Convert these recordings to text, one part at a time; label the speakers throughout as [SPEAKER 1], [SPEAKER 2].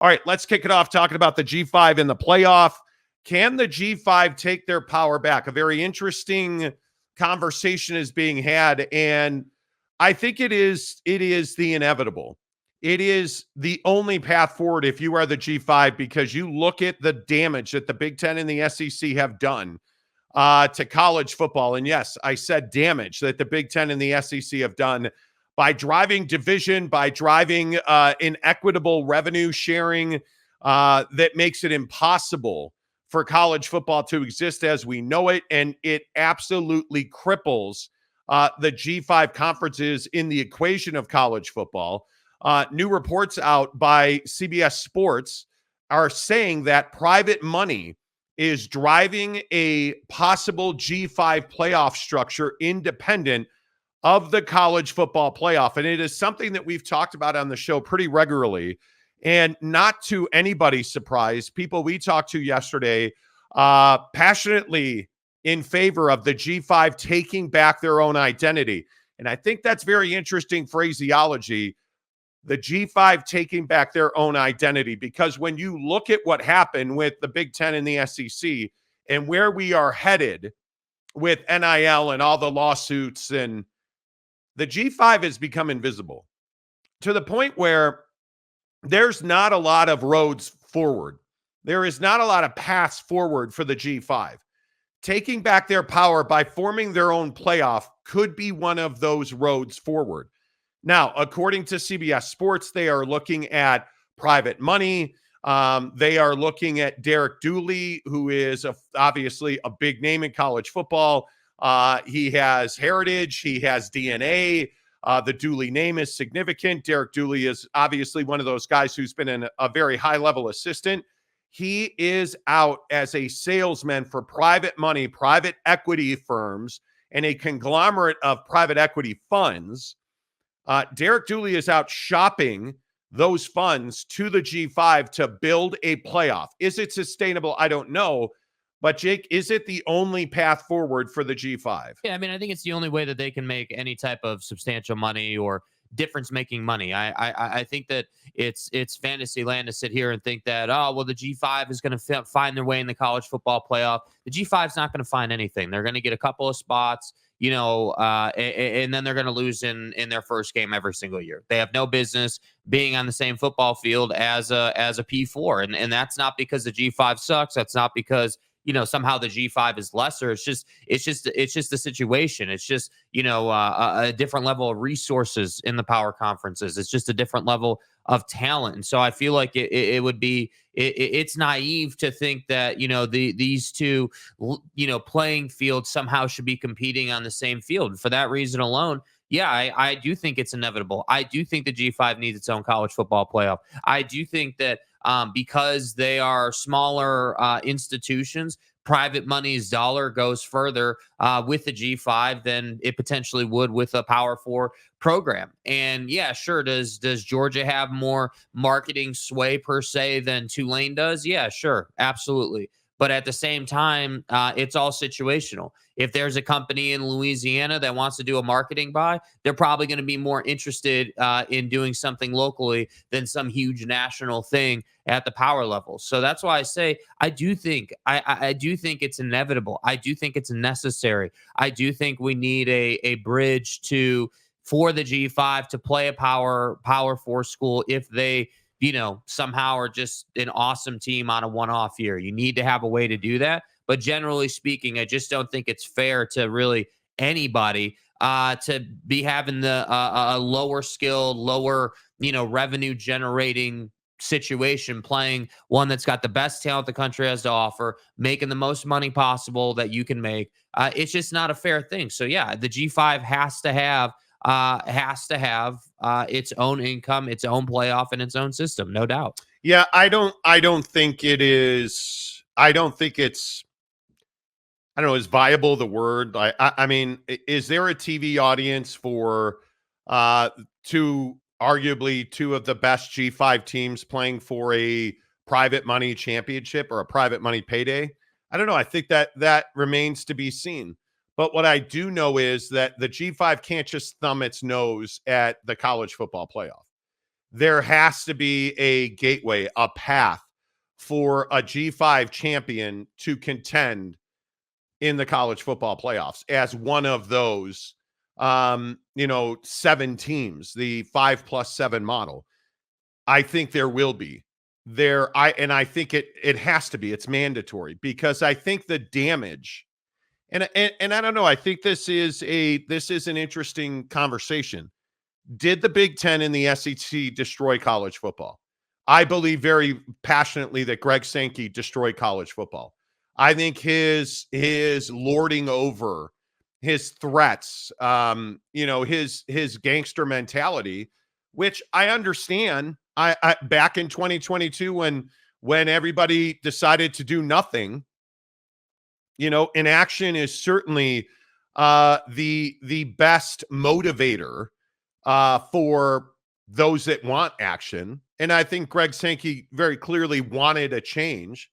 [SPEAKER 1] All right, let's kick it off talking about the G5 in the playoff. Can the G5 take their power back? A very interesting conversation is being had, and I think it is the inevitable. It is the only path forward if you are the G5, because you look at the damage that the Big Ten and the SEC have done to college football. And yes, I said damage that the Big Ten and the SEC have done by driving division, by driving inequitable revenue sharing that makes it impossible for college football to exist as we know it. And it absolutely cripples the G5 conferences in the equation of college football. New reports out by CBS Sports are saying that private money is driving a possible G5 playoff structure independent of the college football playoff. And it is something that we've talked about on the show pretty regularly. And not to anybody's surprise, people we talked to yesterday passionately in favor of the G5 taking back their own identity. And I think that's very interesting phraseology, the G5 taking back their own identity, because when you look at what happened with the Big Ten and the SEC and where we are headed with NIL and all the lawsuits, and the G5 has become invisible to the point where there's not a lot of roads forward. There is not a lot of paths forward for the G5. Taking back their power by forming their own playoff could be one of those roads forward. Now, according to CBS Sports, they are looking at private money. They are looking at Derek Dooley, who is obviously a big name in college football. He has heritage. He has DNA. The Dooley name is significant. Derek Dooley is obviously one of those guys who's been a very high-level assistant. He is out as a salesman for private money, private equity firms, and a conglomerate of private equity funds. Derek Dooley is out shopping those funds to the G5 to build a playoff. Is it sustainable? I don't know. But Jake, is it the only path forward for the G5?
[SPEAKER 2] Yeah, I mean, I think it's the only way that they can make any type of substantial money or difference-making money. I think that it's fantasy land to sit here and think that, oh, well, the G5 is going to find their way in the college football playoff. The G5 is not going to find anything. They're going to get a couple of spots, and then they're going to lose in their first game every single year. They have no business being on the same football field as a P4, and that's not because the G5 sucks. That's not because somehow the G5 is lesser. It's just the situation. It's just, a different level of resources in the power conferences. It's just a different level of talent. And so I feel like it would be, it's naive to think that, these two, playing fields somehow should be competing on the same field. For that reason alone, yeah, I do think it's inevitable. I do think the G5 needs its own college football playoff. I do think that because they are smaller institutions, private money's dollar goes further with the G5 than it potentially would with a Power 4 program. And yeah, sure, does Georgia have more marketing sway per se than Tulane does? Yeah, sure, absolutely. But at the same time, it's all situational. If there's a company in Louisiana that wants to do a marketing buy, they're probably going to be more interested in doing something locally than some huge national thing at the power level. So that's why I say I do think it's inevitable. I do think it's necessary. I do think we need a bridge for the G5 to play a power 4 school if they somehow are just an awesome team on a one-off year. You need to have a way to do that. But generally speaking, I just don't think it's fair to really anybody to be having a lower skilled, lower, revenue generating situation playing one that's got the best talent the country has to offer, making the most money possible that you can make. It's just not a fair thing. So yeah, the G5 has to have its own income, its own playoff, and its own system, no doubt.
[SPEAKER 1] Yeah, I don't think it is. I don't think it's. I don't know. Is viable the word? I mean, is there a TV audience for arguably two of the best G5 teams playing for a private money championship or a private money payday? I don't know. I think that remains to be seen. But what I do know is that the G5 can't just thumb its nose at the college football playoff. there has to be a gateway, a path for a G5 champion to contend in the college football playoffs as one of those, 7 teams, the 5+7 model. I think there will be I think it has to be, it's mandatory, because I think the damage, and I don't know, I think this is an interesting conversation. Did the Big Ten and the SEC destroy college football? I believe very passionately that Greg Sankey destroyed college football. I think his lording over, his threats, his gangster mentality, which I understand. I back in 2022 when everybody decided to do nothing, inaction is certainly the best motivator for those that want action. And I think Greg Sankey very clearly wanted a change.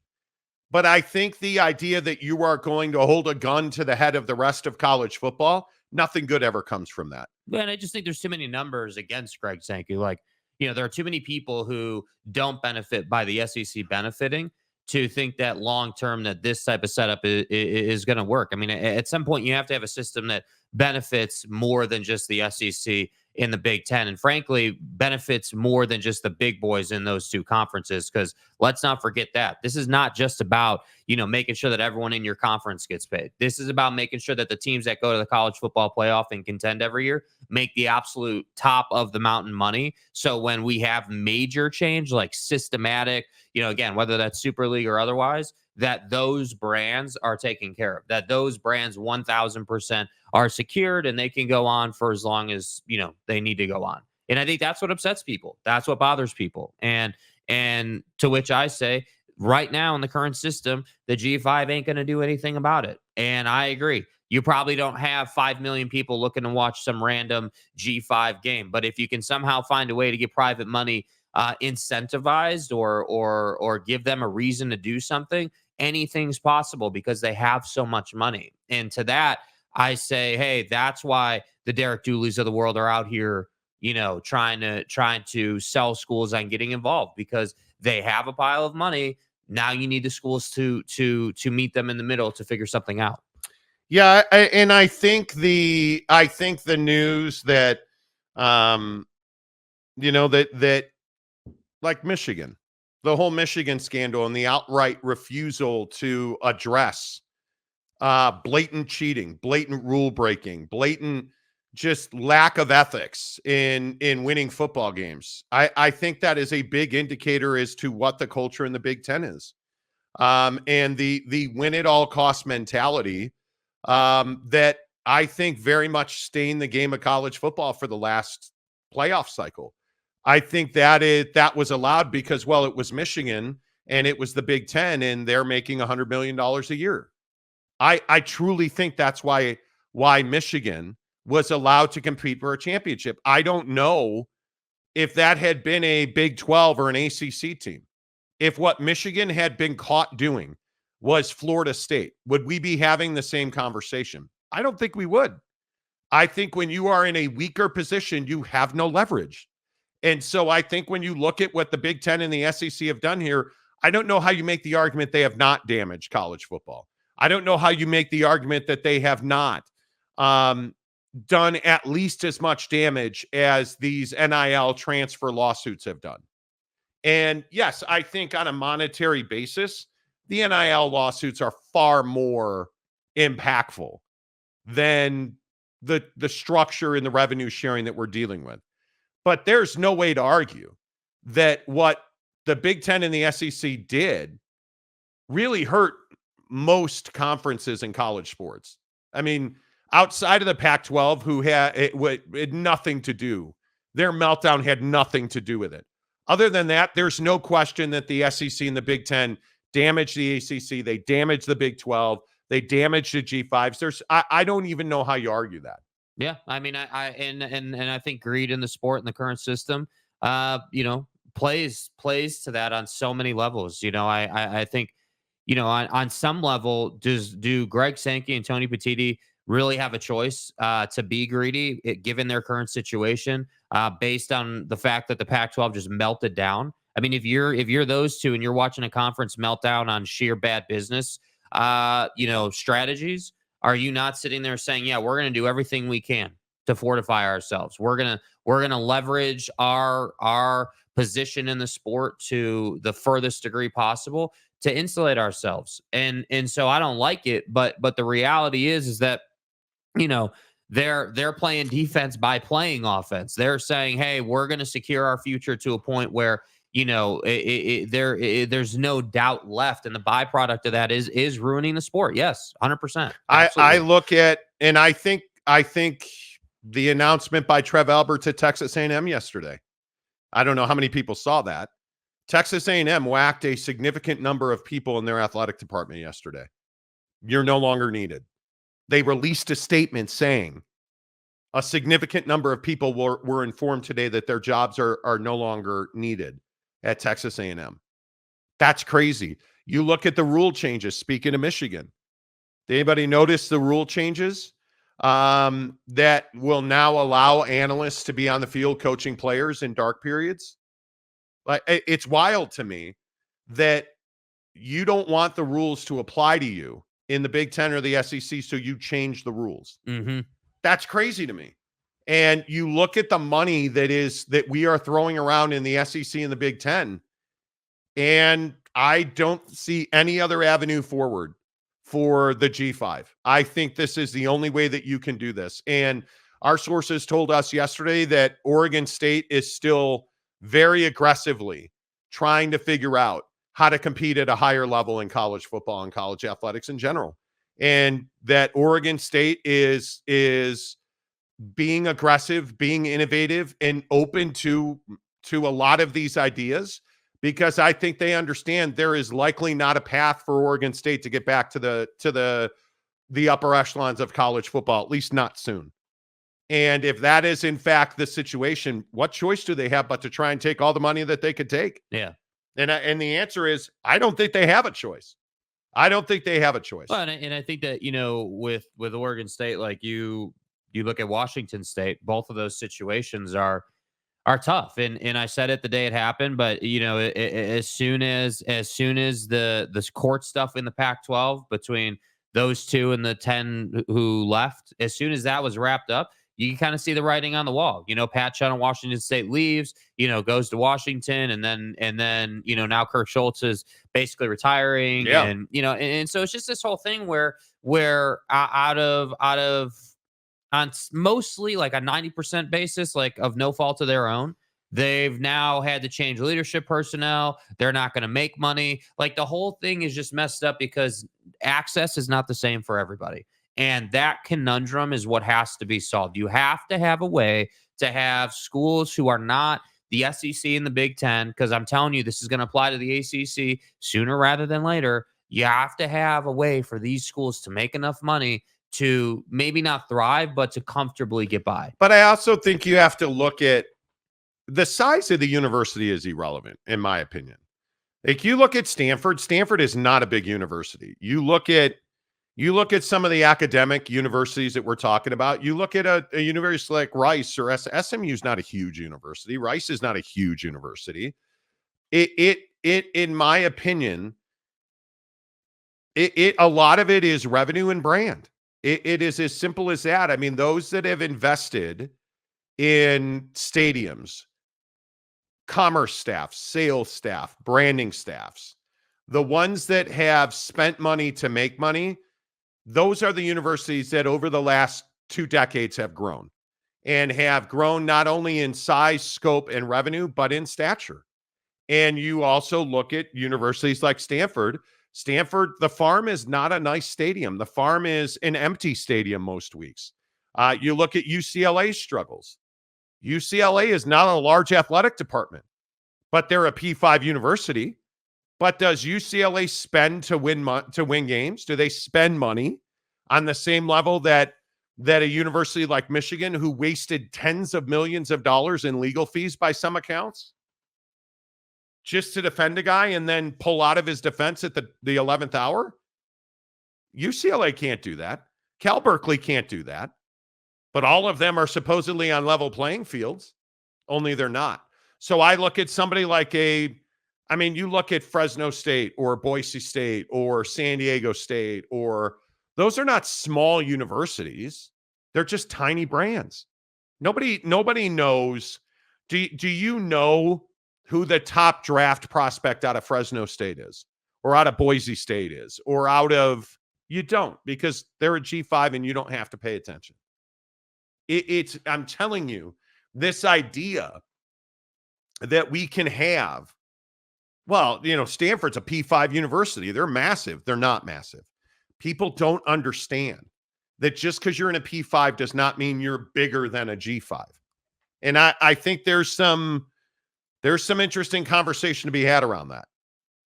[SPEAKER 1] But I think the idea that you are going to hold a gun to the head of the rest of college football, nothing good ever comes from that.
[SPEAKER 2] And I just think there's too many numbers against Greg Sankey. Like, there are too many people who don't benefit by the SEC benefiting to think that long term that this type of setup is going to work. I mean, at some point you have to have a system that benefits more than just the SEC in the Big Ten, and frankly benefits more than just the big boys in those two conferences. Because let's not forget that this is not just about making sure that everyone in your conference gets paid. This is about making sure that the teams that go to the college football playoff and contend every year make the absolute top of the mountain money. So when we have major change, like systematic, again, whether that's Super League or otherwise, that those brands are taken care of, that those brands 1000% are secured and they can go on for as long as, they need to go on. And I think that's what upsets people. That's what bothers people. And to which I say, right now in the current system, the G5 ain't going to do anything about it. And I agree. You probably don't have 5 million people looking to watch some random G5 game. But if you can somehow find a way to get private money incentivized or give them a reason to do something, anything's possible because they have so much money. And to that, I say, hey, that's why the Derek Dooleys of the world are out here, trying to sell schools on getting involved because they have a pile of money. Now you need the schools to meet them in the middle to figure something out.
[SPEAKER 1] Yeah, I think the news that that like Michigan, the whole Michigan scandal and the outright refusal to address blatant cheating, blatant rule breaking, blatant just lack of ethics in winning football games. I think that is a big indicator as to what the culture in the Big Ten is. And the win at all cost mentality that I think very much stained the game of college football for the last playoff cycle. I think that was allowed because, well, it was Michigan and it was the Big Ten and they're making $100 million a year. I truly think that's why Michigan was allowed to compete for a championship. I don't know if that had been a Big 12 or an ACC team. If what Michigan had been caught doing was Florida State, would we be having the same conversation? I don't think we would. I think when you are in a weaker position, you have no leverage. And so I think when you look at what the Big Ten and the SEC have done here, I don't know how you make the argument they have not damaged college football. I don't know how you make the argument that they have not done at least as much damage as these NIL transfer lawsuits have done. And yes, I think on a monetary basis, the NIL lawsuits are far more impactful than the structure and the revenue sharing that we're dealing with. But there's no way to argue that what the Big Ten and the SEC did really hurt most conferences in college sports. I mean, outside of the Pac-12, who had nothing to do, their meltdown had nothing to do with it. Other than that, there's no question that the SEC and the Big Ten damaged the ACC. They damaged the Big 12. They damaged the G5s. I don't even know how you argue that.
[SPEAKER 2] Yeah, I mean, I think greed in the sport and the current system, plays to that on so many levels. I think, on some level, do Greg Sankey and Tony Petitti really have a choice to be greedy given their current situation? based on the fact that the Pac-12 just melted down. I mean, if you're those two and you're watching a conference meltdown on sheer bad business, strategies, are you not sitting there saying, yeah, we're going to do everything we can to fortify ourselves. We're gonna leverage our position in the sport to the furthest degree possible to insulate ourselves. And so I don't like it, but the reality is that you know they're playing defense by playing offense. They're saying, hey, we're going to secure our future to a point where there's no doubt left, and the byproduct of that is ruining the sport. Yes, 100%.
[SPEAKER 1] I look at, and I think the announcement by Trev Alberts at Texas A&M yesterday, I don't know how many people saw that. Texas A&M whacked a significant number of people in their athletic department yesterday. You're no longer needed. They released a statement saying a significant number of people were informed today that their jobs are no longer needed at Texas A&M. That's crazy. You look at the rule changes. Speaking of Michigan, did anybody notice the rule changes that will now allow analysts to be on the field coaching players in dark periods? Like, it's wild to me that you don't want the rules to apply to you in the Big Ten or the SEC, so you change the rules.
[SPEAKER 2] Mm-hmm.
[SPEAKER 1] That's crazy to me. And you look at the money that we are throwing around in the SEC and the Big Ten, and I don't see any other avenue forward for the G5. I think this is the only way that you can do this. And our sources told us yesterday that Oregon State is still very aggressively trying to figure out how to compete at a higher level in college football and college athletics in general. And that Oregon State is being aggressive, being innovative, and open to a lot of these ideas, because I think they understand there is likely not a path for Oregon State to get back to the upper echelons of college football, at least not soon. And if that is in fact the situation, what choice do they have but to try and take all the money that they could take?
[SPEAKER 2] Yeah.
[SPEAKER 1] And the answer is, I don't think they have a choice. I don't think they have a choice.
[SPEAKER 2] Well, and I think that, with Oregon State, like you look at Washington State, both of those situations are tough. And I said it the day it happened, but as soon as the court stuff in the Pac-12 between those two and the 10 who left, as soon as that was wrapped up, you can kind of see the writing on the wall. Pat Chun of Washington State leaves, goes to Washington, and then now Kirk Schultz is basically retiring.
[SPEAKER 1] Yeah.
[SPEAKER 2] And so it's just this whole thing where out of on mostly like a 90% basis, like of no fault of their own, they've now had to change leadership personnel. They're not going to make money. Like, the whole thing is just messed up because access is not the same for everybody. And that conundrum is what has to be solved. You have to have a way to have schools who are not the SEC and the Big Ten, because I'm telling you, this is going to apply to the ACC sooner rather than later. You have to have a way for these schools to make enough money to maybe not thrive, but to comfortably get by.
[SPEAKER 1] But I also think you have to look at the size of the university is irrelevant, in my opinion. Like, you look at Stanford. Stanford is not a big university. You look at some of the academic universities that we're talking about. You look at a university like Rice or SMU is not a huge university. Rice is not a huge university. It in my opinion, a lot of it is revenue and brand. It is as simple as that. I mean, those that have invested in stadiums, commerce staff, sales staff, branding staffs, the ones that have spent money to make money, those are the universities that over the last 2 decades have grown, and have grown not only in size, scope, and revenue, but in stature. And you also look at universities like Stanford. Stanford, the Farm is not a nice stadium. The Farm is an empty stadium most weeks. You look at UCLA's struggles. UCLA is not a large athletic department, but they're a P5 university. But does UCLA spend to win games? Do they spend money on the same level that a university like Michigan, who wasted tens of millions of dollars in legal fees by some accounts, just to defend a guy and then pull out of his defense at the 11th hour? UCLA can't do that. Cal Berkeley can't do that. But all of them are supposedly on level playing fields. only they're not. So I look at somebody like you look at Fresno State or Boise State or San Diego State, or those are not small universities. They're just tiny brands. Nobody knows. Do you know who the top draft prospect out of Fresno State is, or out of Boise State is, or you don't, because they're a G5 and you don't have to pay attention. I'm telling you, this idea that we can have, Stanford's a P5 university. They're massive. They're not massive. People don't understand that just because you're in a P5 does not mean you're bigger than a G5. And I think there's some interesting conversation to be had around that.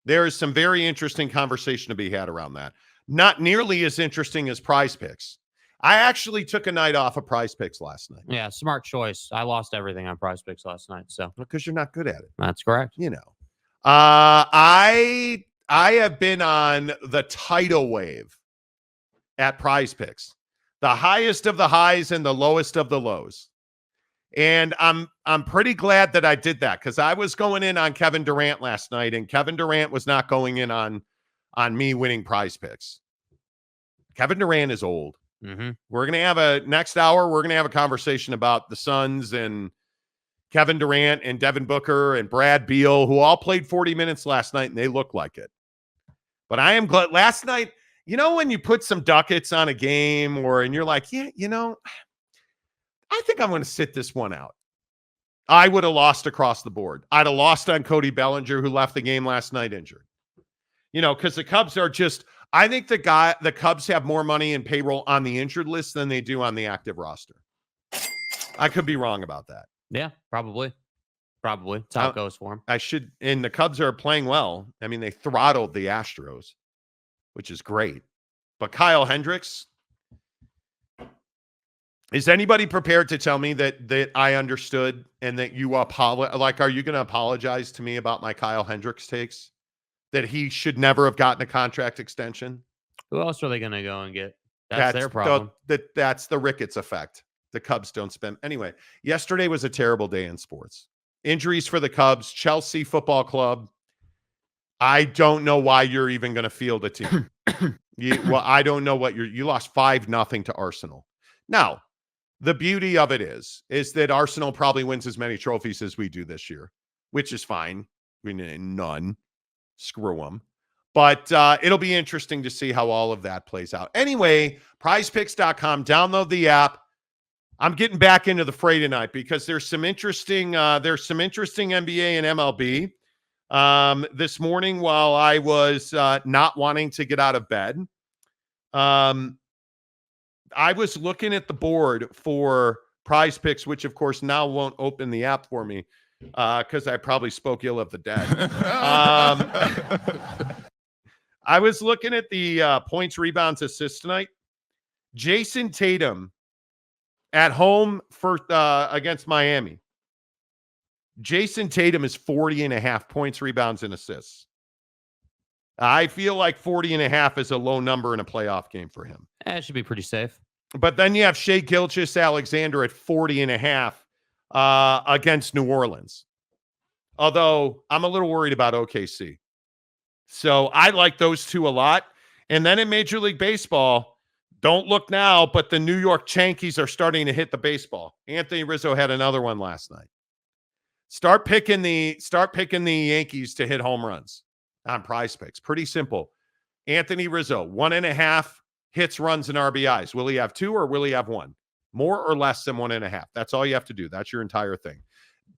[SPEAKER 1] There is some very interesting conversation to be had around that. Not nearly as interesting as Prize Picks. I actually took a night off of Prize Picks last night.
[SPEAKER 2] Yeah, smart choice. I lost everything on Prize Picks last night, so
[SPEAKER 1] because you're not good at it.
[SPEAKER 2] That's correct.
[SPEAKER 1] I have been on the tidal wave at Prize Picks, the highest of the highs and the lowest of the lows. And I'm pretty glad that I did that, because I was going in on Kevin Durant last night, and Kevin Durant was not going in on me winning Prize Picks. Kevin Durant is old.
[SPEAKER 2] Mm-hmm.
[SPEAKER 1] We're going to have next hour, we're going to have a conversation about the Suns and Kevin Durant and Devin Booker and Brad Beal, who all played 40 minutes last night, and they look like it. But I am glad last night, when you put some ducats on a game, and you're like, I think I'm going to sit this one out. I would have lost across the board. I'd have lost on Cody Bellinger, who left the game last night injured. Because the Cubs are I think the Cubs have more money in payroll on the injured list than they do on the active roster. I could be wrong about that.
[SPEAKER 2] Yeah, probably. That's how it goes for them.
[SPEAKER 1] And the Cubs are playing well. I mean, they throttled the Astros, which is great. But Kyle Hendricks, is anybody prepared to tell me that I understood and that you are you going to apologize to me about my Kyle Hendricks takes? That he should never have gotten a contract extension?
[SPEAKER 2] Who else are they going to go and get? That's their problem.
[SPEAKER 1] That's the Ricketts effect. The Cubs don't spend. Anyway, yesterday was a terrible day in sports. Injuries for the Cubs, Chelsea Football Club. I don't know why you're even going to field a team. I don't know what you lost 5-0 to Arsenal. Now, the beauty of it is that Arsenal probably wins as many trophies as we do this year, which is fine. We need none. Screw them. But it'll be interesting to see how all of that plays out. Anyway, prizepicks.com, download the app. I'm getting back into the fray tonight because there's some interesting NBA and MLB. This morning, while I was not wanting to get out of bed, I was looking at the board for Prize Picks, which of course now won't open the app for me because I probably spoke ill of the dead. I was looking at the points, rebounds, assists tonight. Jason Tatum at home for against Miami. Jason Tatum is 40.5 points, rebounds, and assists. I feel like 40.5 is a low number in a playoff game for him.
[SPEAKER 2] It should be pretty safe.
[SPEAKER 1] But then you have Shai Gilgeous-Alexander at 40.5 against New Orleans. Although I'm a little worried about OKC. So I like those two a lot. And then in Major League Baseball, don't look now, but the New York Yankees are starting to hit the baseball. Anthony Rizzo had another one last night. Start picking the Yankees to hit home runs on Prize Picks. Pretty simple. Anthony Rizzo, 1.5 hits, runs, and RBIs. Will he have 2 or will he have 1? More or less than 1.5. That's all you have to do. That's your entire thing.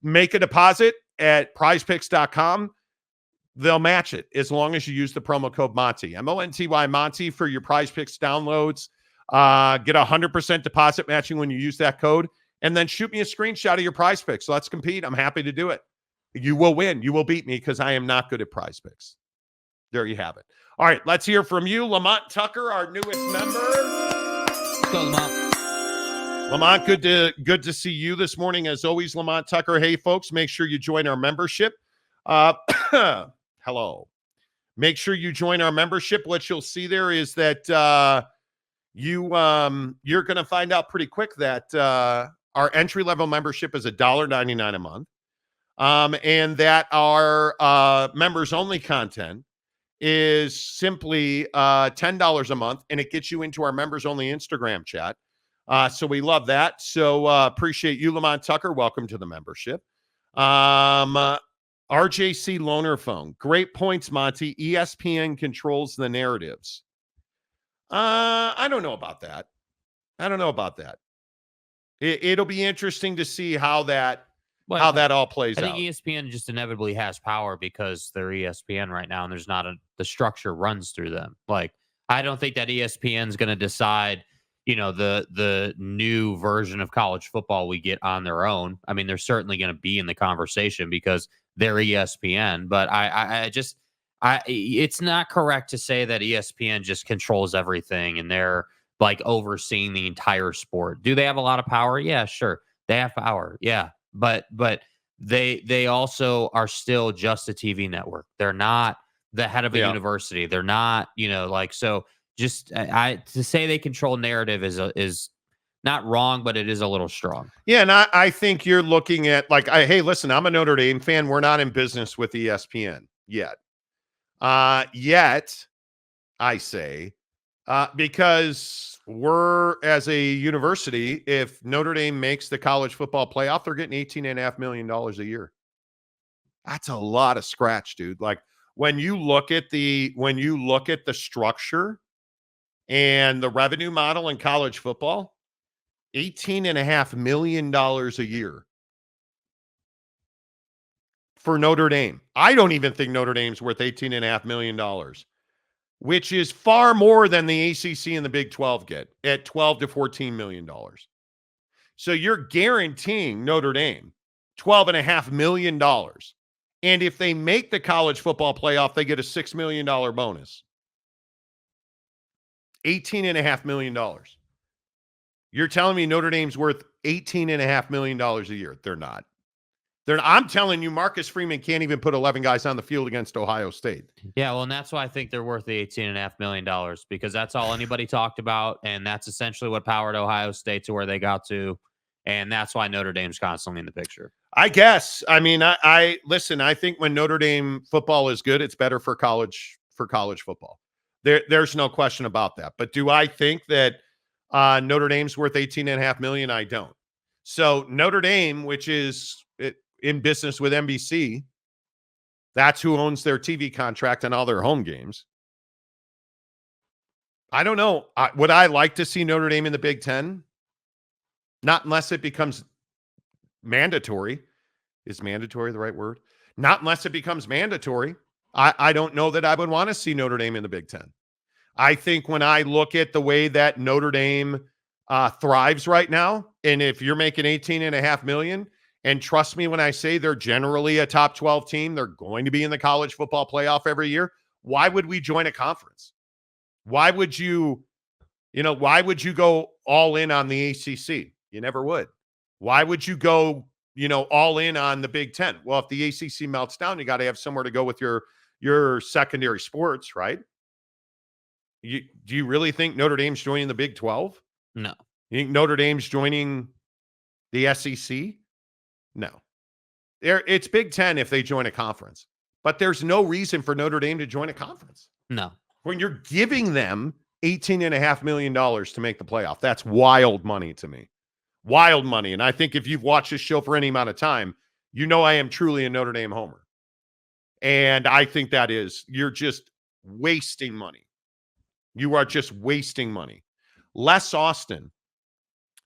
[SPEAKER 1] Make a deposit at prizepicks.com. They'll match it as long as you use the promo code Monty. MONTY Monty for your Prize Picks downloads. Get 100% deposit matching when you use that code. And then shoot me a screenshot of your Prize Picks. Let's compete. I'm happy to do it. You will win. You will beat me because I am not good at Prize Picks. There you have it. All right, let's hear from you. Lamont Tucker, our newest member.
[SPEAKER 2] Let's go, Lamont.
[SPEAKER 1] Lamont, good to see you this morning. As always, Lamont Tucker. Hey, folks, make sure you join our membership. Hello. Make sure you join our membership. What you'll see there is that you're going to find out pretty quick that Our entry-level membership is $1.99 a month. And that our members-only content is simply $10 a month, and it gets you into our members-only Instagram chat. So we love that. So appreciate you, Lamont Tucker. Welcome to the membership. RJC Loaner Phone. Great points, Monty. ESPN controls the narratives. I don't know about that. It'll be interesting to see how that all plays
[SPEAKER 2] I think
[SPEAKER 1] out.
[SPEAKER 2] ESPN just inevitably has power because they're ESPN right now, and there's not the structure runs through them. Like, I don't think that ESPN's going to decide, the new version of college football we get on their own. I mean, they're certainly going to be in the conversation because they're ESPN, but it's not correct to say that ESPN just controls everything and they're like overseeing the entire sport. Do they have a lot of power? Yeah, sure. They have power. Yeah. But they also are still just a TV network. They're not the head of a university. They're not, so just to say they control narrative is not wrong, but it is a little strong.
[SPEAKER 1] Yeah, and I think you're looking at hey, listen, I'm a Notre Dame fan. We're not in business with ESPN yet. Yet, I say, because we're, as a university, if Notre Dame makes the college football playoff, they're getting $18.5 million a year. That's a lot of scratch, dude. Like, when you look at the structure and the revenue model in college football, $18.5 million a year for Notre Dame. I don't even think Notre Dame's worth $18.5 million, which is far more than the ACC and the Big 12 get at $12 to $14 million. So you're guaranteeing Notre Dame $12.5 million. And if they make the college football playoff, they get a $6 million bonus. $18.5 million. You're telling me Notre Dame's worth $18.5 million a year? They're not. I'm telling you, Marcus Freeman can't even put 11 guys on the field against Ohio State.
[SPEAKER 2] Yeah, well, and that's why I think they're worth the $18.5 million, because that's all anybody talked about, and that's essentially what powered Ohio State to where they got to, and that's why Notre Dame's constantly in the picture.
[SPEAKER 1] I guess. I mean, I listen. I think when Notre Dame football is good, it's better for college football. There's no question about that. But do I think that Notre Dame's worth $18.5 million? I don't. So Notre Dame, which is in business with NBC, that's who owns their TV contract and all their home games. I don't know. Would I like to see Notre Dame in the Big Ten? Not unless it becomes mandatory. Is mandatory the right word? Not unless it becomes mandatory. I don't know that I would want to see Notre Dame in the Big Ten. I think when I look at the way that Notre Dame thrives right now, and if you're making $18.5 million, and trust me when I say they're generally a top 12 team, they're going to be in the college football playoff every year. Why would we join a conference? Why would you go all in on the ACC? You never would. Why would you go, all in on the Big Ten? Well, if the ACC melts down, you got to have somewhere to go with your secondary sports, right? Do you really think Notre Dame's joining the Big 12?
[SPEAKER 2] No.
[SPEAKER 1] You think Notre Dame's joining the SEC? No. It's Big Ten if they join a conference. But there's no reason for Notre Dame to join a conference.
[SPEAKER 2] No.
[SPEAKER 1] When you're giving them $18.5 million to make the playoff, that's wild money to me. Wild money. And I think if you've watched this show for any amount of time, you know I am truly a Notre Dame homer. And I think you're just wasting money. You are just wasting money. Les Austin,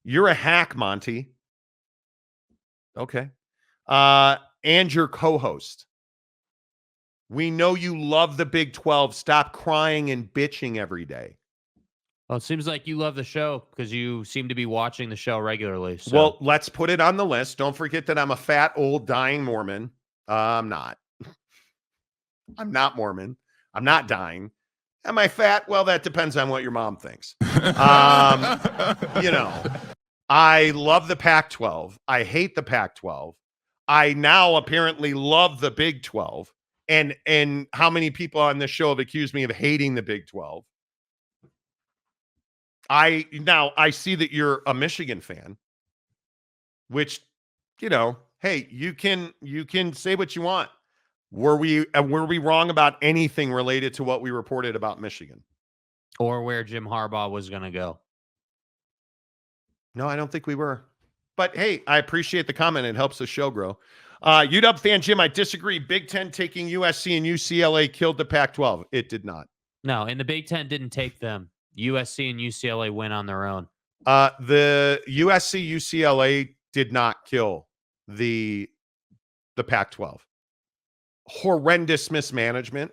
[SPEAKER 1] you're a hack, Monty. Okay. And your co-host. We know you love the Big 12. Stop crying and bitching every day.
[SPEAKER 2] Well, it seems like you love the show because you seem to be watching the show regularly. So.
[SPEAKER 1] Well, let's put it on the list. Don't forget that I'm a fat, old, dying Mormon. I'm not. I'm not Mormon. I'm not dying. Am I fat? Well, that depends on what your mom thinks. I love the Pac-12. I hate the Pac-12. I now apparently love the Big 12. And how many people on this show have accused me of hating the Big 12? I see that you're a Michigan fan. which, hey, you can say what you want. Were we wrong about anything related to what we reported about Michigan?
[SPEAKER 2] Or where Jim Harbaugh was going to go?
[SPEAKER 1] No, I don't think we were. But hey, I appreciate the comment. It helps the show grow. UW fan Jim, I disagree. Big Ten taking USC and UCLA killed the Pac-12. It did not.
[SPEAKER 2] No, and the Big Ten didn't take them. USC and UCLA went on their own.
[SPEAKER 1] The USC UCLA did not kill the Pac-12. Horrendous mismanagement.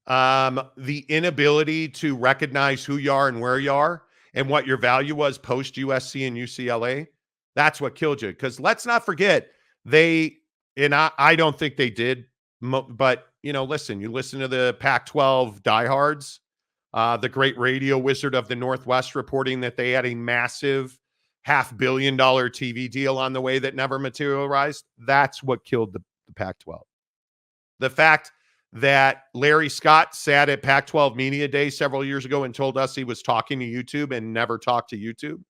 [SPEAKER 1] The inability to recognize who you are and where you are and what your value was post USC and UCLA. That's what killed you. Because let's not forget, I don't think they did, but listen, you listen to the Pac-12 diehards, the great radio wizard of the Northwest reporting that they had a massive $500 million TV deal on the way that never materialized. That's what killed the Pac-12. The fact that Larry Scott sat at Pac-12 Media Day several years ago and told us he was talking to YouTube and never talked to YouTube.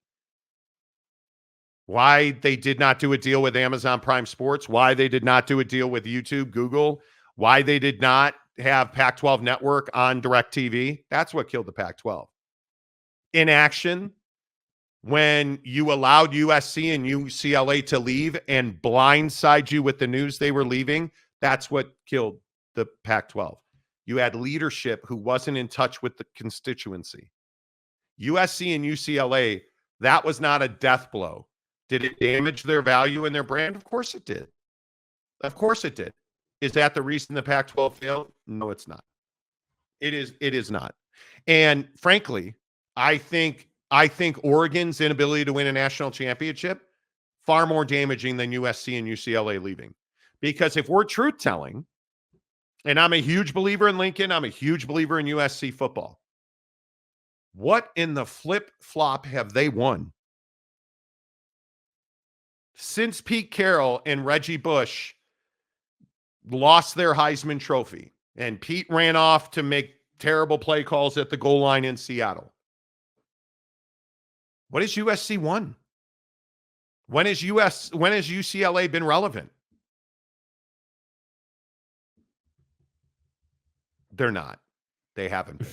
[SPEAKER 1] Why they did not do a deal with Amazon Prime Sports, why they did not do a deal with YouTube, Google, why they did not have Pac-12 Network on DirecTV. That's what killed the Pac-12. Inaction, when you allowed USC and UCLA to leave and blindside you with the news they were leaving, that's what killed the Pac-12. You had leadership who wasn't in touch with the constituency. USC and UCLA, that was not a death blow. Did it damage their value and their brand? Of course it did. Of course it did. Is that the reason the Pac-12 failed? No, it's not. It is not. And frankly, I think Oregon's inability to win a national championship far more damaging than USC and UCLA leaving. Because if we're truth telling, and I'm a huge believer in Lincoln, I'm a huge believer in USC football. What in the flip-flop have they won? Since Pete Carroll and Reggie Bush lost their Heisman Trophy, and Pete ran off to make terrible play calls at the goal line in Seattle. What has USC won? When has UCLA been relevant? They're not. They haven't been.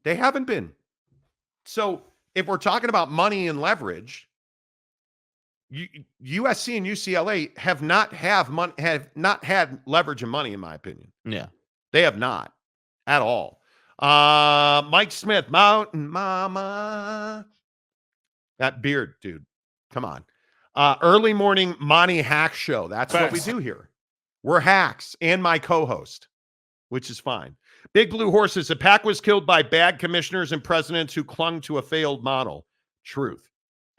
[SPEAKER 1] They haven't been. So if we're talking about money and leverage, USC and UCLA have not had leverage and money, in my opinion.
[SPEAKER 2] Yeah.
[SPEAKER 1] They have not at all. Mike Smith, Mountain Mama. That beard, dude. Come on. Early morning Monty Hack Show. That's what we do here. We're hacks and my co-host, which is fine. Big Blue Horses. The pack was killed by bad commissioners and presidents who clung to a failed model. Truth.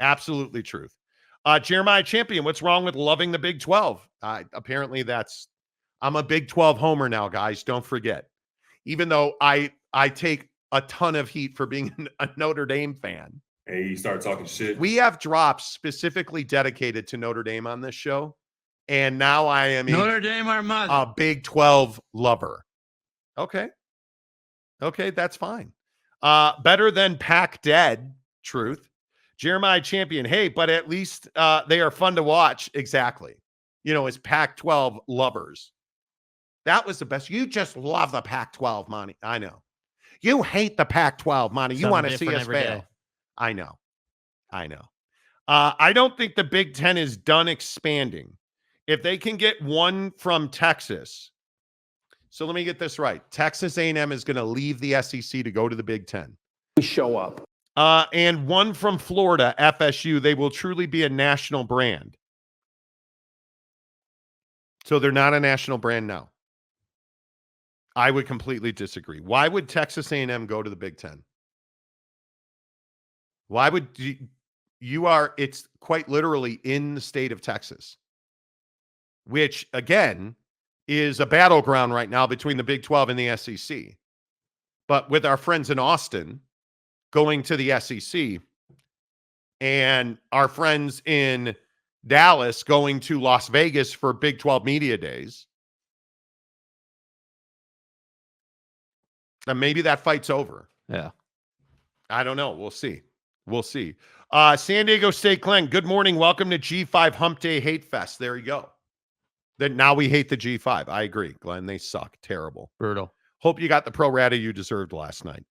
[SPEAKER 1] Absolutely truth. Jeremiah Champion, what's wrong with loving the Big 12? Apparently I'm a Big 12 homer now, guys. Don't forget. Even though I take a ton of heat for being a Notre Dame fan.
[SPEAKER 3] Hey, you start talking shit.
[SPEAKER 1] We have drops specifically dedicated to Notre Dame on this show. And now I am
[SPEAKER 2] Notre Dame, our mother.
[SPEAKER 1] A Big 12 lover. Okay, that's fine. Better than Pac Dead, truth. Jeremiah Champion, hey, but at least they are fun to watch. Exactly. As Pac-12 lovers. That was the best. You just love the Pac-12, Monty. I know. You hate the Pac-12, Monty. You want to see us fail. I know. I don't think the Big Ten is done expanding. If they can get one from Texas. So let me get this right. Texas A&M is going to leave the SEC to go to the Big Ten.
[SPEAKER 4] We show up.
[SPEAKER 1] And one from Florida, FSU, they will truly be a national brand. So they're not a national brand now. I would completely disagree. Why would Texas A&M go to the Big Ten? Why would it's quite literally in the state of Texas, which again is a battleground right now between the Big 12 and the SEC. But with our friends in Austin going to the SEC and our friends in Dallas going to Las Vegas for Big 12 Media Days, then maybe that fight's over.
[SPEAKER 2] Yeah.
[SPEAKER 1] I don't know. We'll see. San Diego State Glenn, good morning. Welcome to G5 Hump Day Hate Fest. There you go. Then now we hate the G5. I agree, Glenn. They suck. Terrible.
[SPEAKER 2] Brutal.
[SPEAKER 1] Hope you got the pro rata you deserved last night.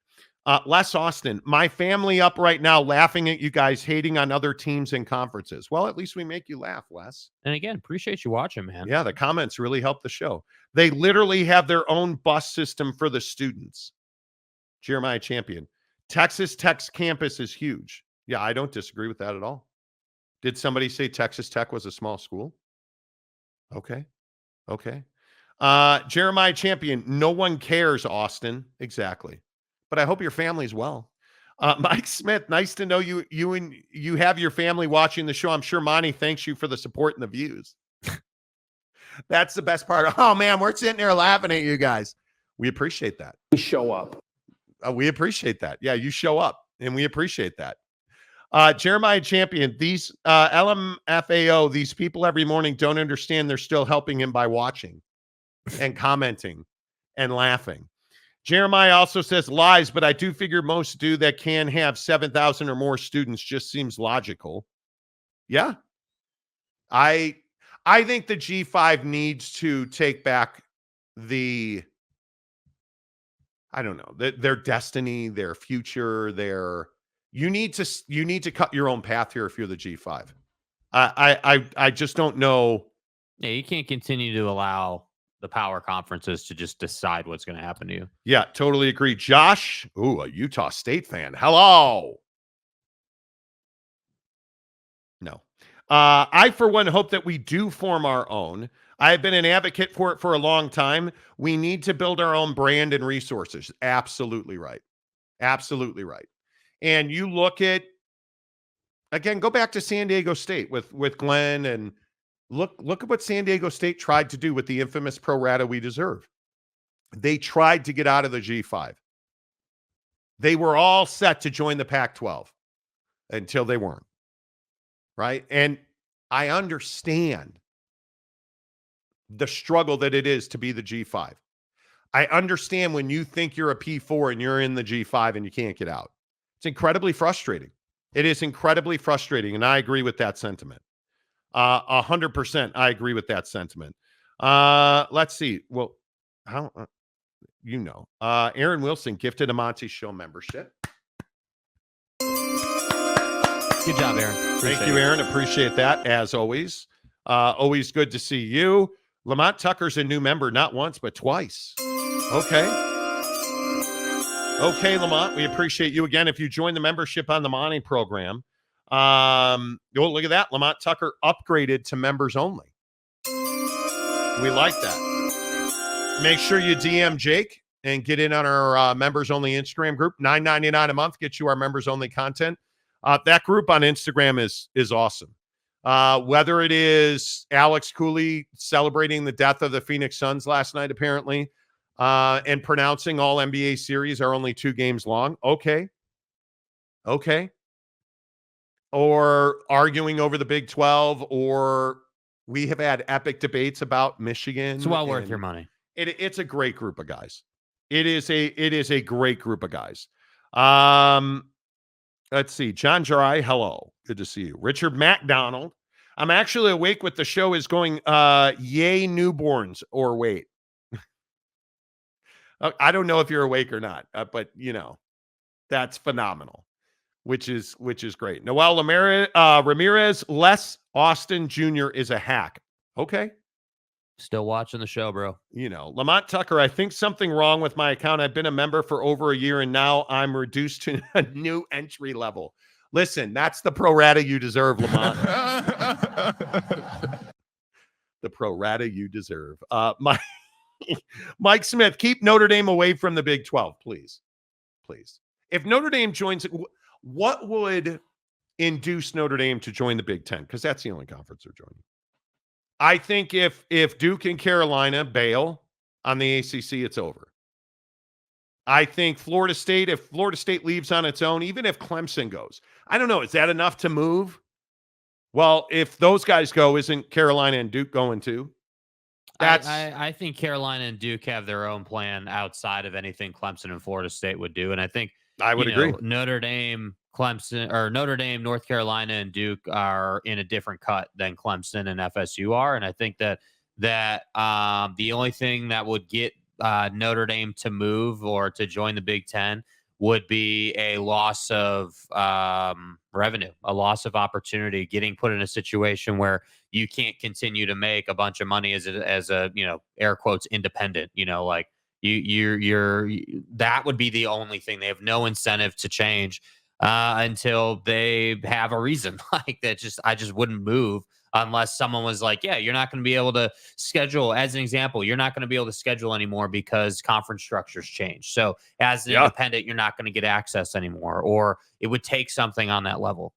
[SPEAKER 1] Les Austin, my family up right now laughing at you guys hating on other teams and conferences. Well, at least we make you laugh, Les.
[SPEAKER 2] And again, appreciate you watching, man.
[SPEAKER 1] Yeah, the comments really help the show. They literally have their own bus system for the students. Jeremiah Champion. Texas Tech's campus is huge. Yeah, I don't disagree with that at all. Did somebody say Texas Tech was a small school? Okay. Jeremiah Champion, no one cares, Austin. Exactly. But I hope your family's well. Mike Smith, nice to know you have your family watching the show. I'm sure Monty thanks you for the support and the views. That's the best part. Oh, man, we're sitting there laughing at you guys. We appreciate that.
[SPEAKER 3] We show up.
[SPEAKER 1] We appreciate that. Yeah, you show up, and we appreciate that. Jeremiah Champion, these LMFAO, these people every morning don't understand they're still helping him by watching and commenting and laughing. Jeremiah also says lies, but I do figure most do that can have 7,000 or more students. Just seems logical. Yeah. I think the G5 needs to take back their destiny, their future, you need to cut your own path here if you're the G5. I just don't know.
[SPEAKER 2] Yeah, you can't continue to allow the power conferences to just decide what's going to happen to you.
[SPEAKER 1] Yeah, totally agree. Josh, a Utah State fan. Hello. No. I, for one, hope that we do form our own. I have been an advocate for it for a long time. We need to build our own brand and resources. Absolutely right. Absolutely right. And you look at, again, go back to San Diego State with Glenn and look at what San Diego State tried to do with the infamous pro rata we deserve. They tried to get out of the G5. They were all set to join the Pac-12 until they weren't. Right? And I understand the struggle that it is to be the G5. I understand when you think you're a P4 and you're in the G5 and you can't get out. It's incredibly frustrating. It is incredibly frustrating, and I agree with that sentiment. 100%, I agree with that sentiment. Let's see. Well, how Aaron Wilson gifted a Monty Show membership.
[SPEAKER 2] Good job, Aaron.
[SPEAKER 1] Thank you, Aaron. Appreciate that, as always. Always good to see you. Lamont Tucker's a new member, not once, but twice. Okay, Lamont, we appreciate you again. If you join the membership on the Monty program, look at that. Lamont Tucker upgraded to members only. We like that. Make sure you DM Jake and get in on our members only Instagram group. $9.99 a month gets you our members only content. That group on Instagram is awesome. Whether it is Alex Cooley celebrating the death of the Phoenix Suns last night, apparently, and pronouncing all NBA series are only 2 games long. Okay. Or arguing over the Big 12, or we have had epic debates about Michigan.
[SPEAKER 2] It's well worth your money.
[SPEAKER 1] It's a great group of guys. It is a great group of guys. Let's see. John Jarai, hello. Good to see you. Richard McDonald. I'm actually awake with the show is going, yay newborns, or wait. I don't know if you're awake or not, but that's phenomenal, which is great. Noel Ramirez, Les Austin Jr. is a hack. Okay.
[SPEAKER 2] Still watching the show, bro.
[SPEAKER 1] Lamont Tucker, I think something wrong with my account. I've been a member for over a year and now I'm reduced to a new entry level. Listen, that's the pro rata you deserve, Lamont. The pro rata you deserve. Mike Smith, keep Notre Dame away from the Big 12, please. Please. If Notre Dame joins, what would induce Notre Dame to join the Big 10? Because that's the only conference they're joining. I think if Duke and Carolina bail on the ACC, it's over. I think if Florida State leaves on its own, even if Clemson goes, I don't know, is that enough to move? Well, if those guys go, isn't Carolina and Duke going too?
[SPEAKER 2] I think Carolina and Duke have their own plan outside of anything Clemson and Florida State would do. And I think
[SPEAKER 1] I would agree.
[SPEAKER 2] Notre Dame Clemson or Notre Dame, North Carolina, and Duke are in a different cut than Clemson and FSU are, and I think that the only thing that would get Notre Dame to move or to join the Big Ten would be a loss of revenue, a loss of opportunity, getting put in a situation where you can't continue to make a bunch of money as a air quotes independent. Like that would be the only thing. They have no incentive to change until they have a reason. Like that, I just wouldn't move unless someone was like, yeah, you're not going to be able to schedule, as an example, you're not going to be able to schedule anymore because conference structures change. So as an independent, you're not going to get access anymore, or it would take something on that level.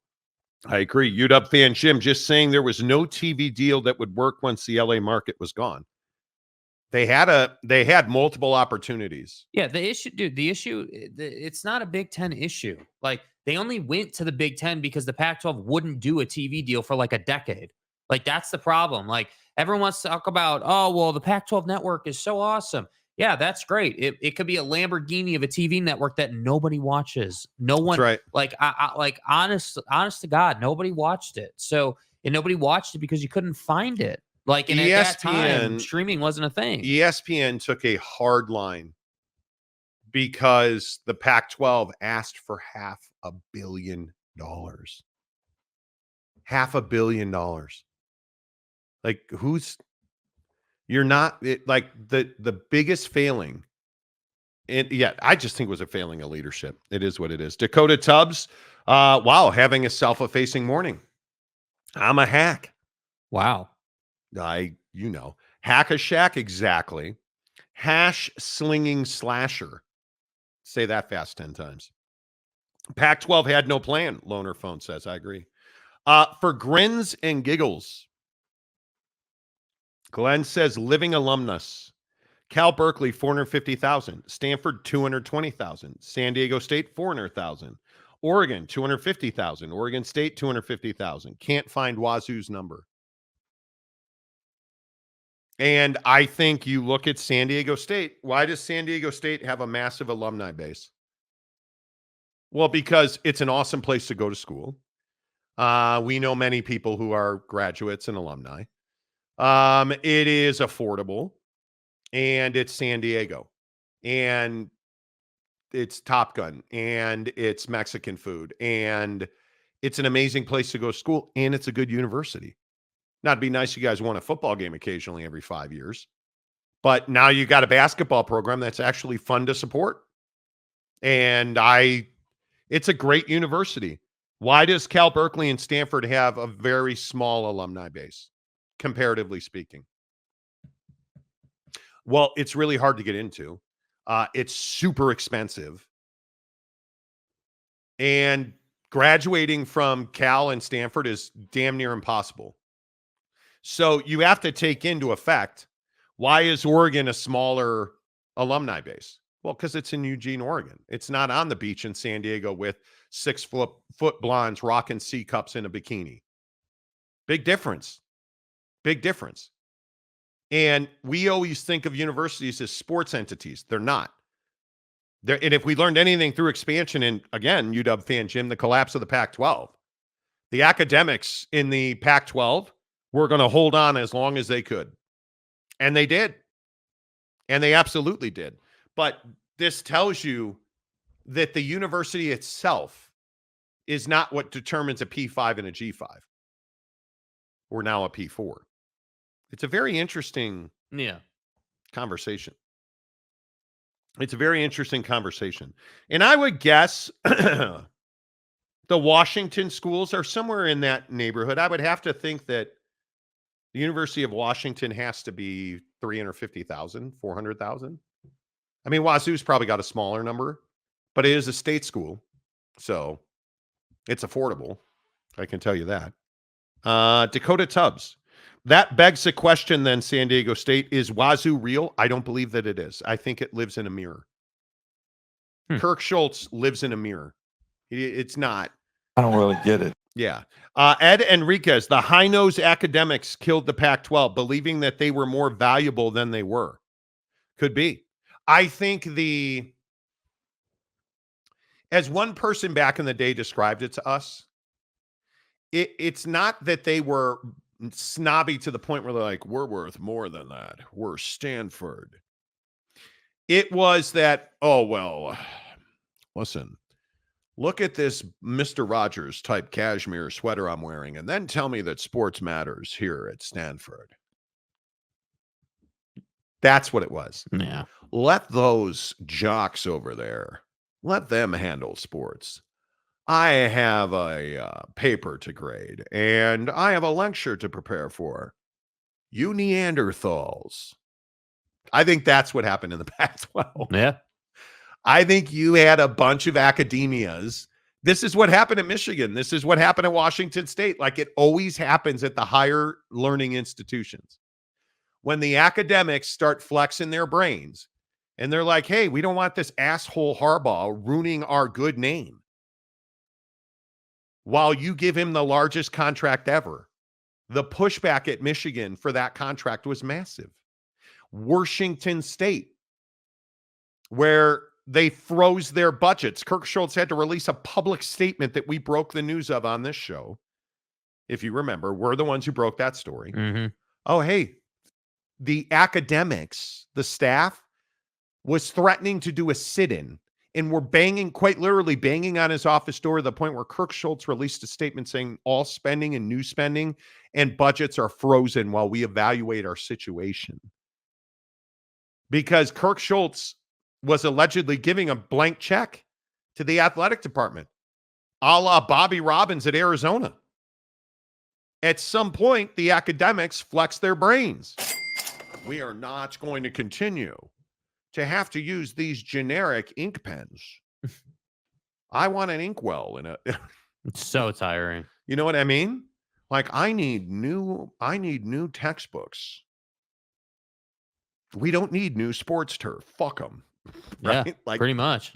[SPEAKER 1] I agree. UW fan Jim just saying there was no TV deal that would work once the LA market was gone. They had multiple opportunities.
[SPEAKER 2] Yeah, the issue, it's not a Big Ten issue. Like, they only went to the Big Ten because the Pac-12 wouldn't do a TV deal for like a decade. Like, that's the problem. Like, everyone wants to talk about, oh, well, the Pac-12 network is so awesome. Yeah, that's great. It could be a Lamborghini of a TV network that nobody watches. No one,
[SPEAKER 1] That's right.
[SPEAKER 2] like, honest to God, nobody watched it. So, and nobody watched it because you couldn't find it. Like, and at that time, streaming wasn't a thing.
[SPEAKER 1] ESPN took a hard line because the Pac-12 asked for $500 million. $500 million. Like, you're not like the biggest failing. And yeah, I just think it was a failing of leadership. It is what it is. Dakota Tubbs, wow, having a self-effacing morning. I'm a hack.
[SPEAKER 2] Wow.
[SPEAKER 1] Hack a shack, exactly. Hash slinging slasher. Say that fast 10 times. Pac-12 had no plan, Loner Phone says. I agree. For grins and giggles, Glenn says living alumnus. Cal Berkeley, 450,000. Stanford, 220,000. San Diego State, 400,000. Oregon, 250,000. Oregon State, 250,000. Can't find Wazoo's number. And I think you look at San Diego State. Why does San Diego State have a massive alumni base? Well, because it's an awesome place to go to school. We know many people who are graduates and alumni. It is affordable, and it's San Diego, and it's Top Gun, and it's Mexican food, and it's an amazing place to go to school, and it's a good university. Now, it'd be nice you guys won a football game occasionally every 5 years. But now you got a basketball program that's actually fun to support. And it's a great university. Why does Cal Berkeley and Stanford have a very small alumni base, comparatively speaking? Well, it's really hard to get into. It's super expensive. And graduating from Cal and Stanford is damn near impossible. So you have to take into effect, why is Oregon a smaller alumni base? Well, because it's in Eugene, Oregon. It's not on the beach in San Diego with 6-foot blondes rocking C cups in a bikini. Big difference. Big difference. And we always think of universities as sports entities. They're not. And if we learned anything through expansion, and again, UW fan Jim, the collapse of the Pac-12, the academics in the Pac-12 were going to hold on as long as they could. And they did. And they absolutely did. But this tells you that the university itself is not what determines a P5 and a G5. Or now a P4. It's a very interesting conversation. It's a very interesting conversation. And I would guess the Washington schools are somewhere in that neighborhood. I would have to think that the University of Washington has to be 350,000, 400,000. I mean, Wazoo's probably got a smaller number, but it is a state school. So it's affordable. I can tell you that. Dakota Tubbs. That begs the question then, San Diego State, is Wazoo real? I don't believe that it is. I think it lives in a mirror. Kirk Schultz lives in a mirror. It's not.
[SPEAKER 3] I don't really get it.
[SPEAKER 1] Yeah. Ed Enriquez, the high-nose academics killed the Pac-12, believing that they were more valuable than they were. Could be. I think As one person back in the day described it to us, it's not that they were snobby to the point where they're like, we're worth more than that. We're Stanford. It was that, oh, well, listen, look at this Mr. Rogers type cashmere sweater I'm wearing, and then tell me that sports matters here at Stanford. That's what it was.
[SPEAKER 2] Yeah.
[SPEAKER 1] Let those jocks over there, let them handle sports. I have a paper to grade, and I have a lecture to prepare for. You Neanderthals. I think that's what happened in the Pac-12.
[SPEAKER 2] Yeah.
[SPEAKER 1] I think you had a bunch of academias. This is what happened at Michigan. This is what happened at Washington State. Like it always happens at the higher learning institutions. When the academics start flexing their brains and they're like, hey, we don't want this asshole Harbaugh ruining our good name. While you give him the largest contract ever, the pushback at Michigan for that contract was massive. Washington State, where they froze their budgets. Kirk Schultz had to release a public statement that we broke the news of on this show. If you remember, we're the ones who broke that story.
[SPEAKER 2] Mm-hmm.
[SPEAKER 1] Oh, hey, the academics, the staff was threatening to do a sit-in and were quite literally banging on his office door to the point where Kirk Schultz released a statement saying all spending and new spending and budgets are frozen while we evaluate our situation. Because Kirk Schultz was allegedly giving a blank check to the athletic department, a la Bobby Robbins at Arizona. At some point, the academics flex their brains. We are not going to continue to have to use these generic ink pens. I want an inkwell in it.
[SPEAKER 2] It's so tiring.
[SPEAKER 1] You know what I mean? Like I need new textbooks. We don't need new sports turf. Fuck them.
[SPEAKER 2] Right?
[SPEAKER 1] Yeah, like
[SPEAKER 2] pretty much.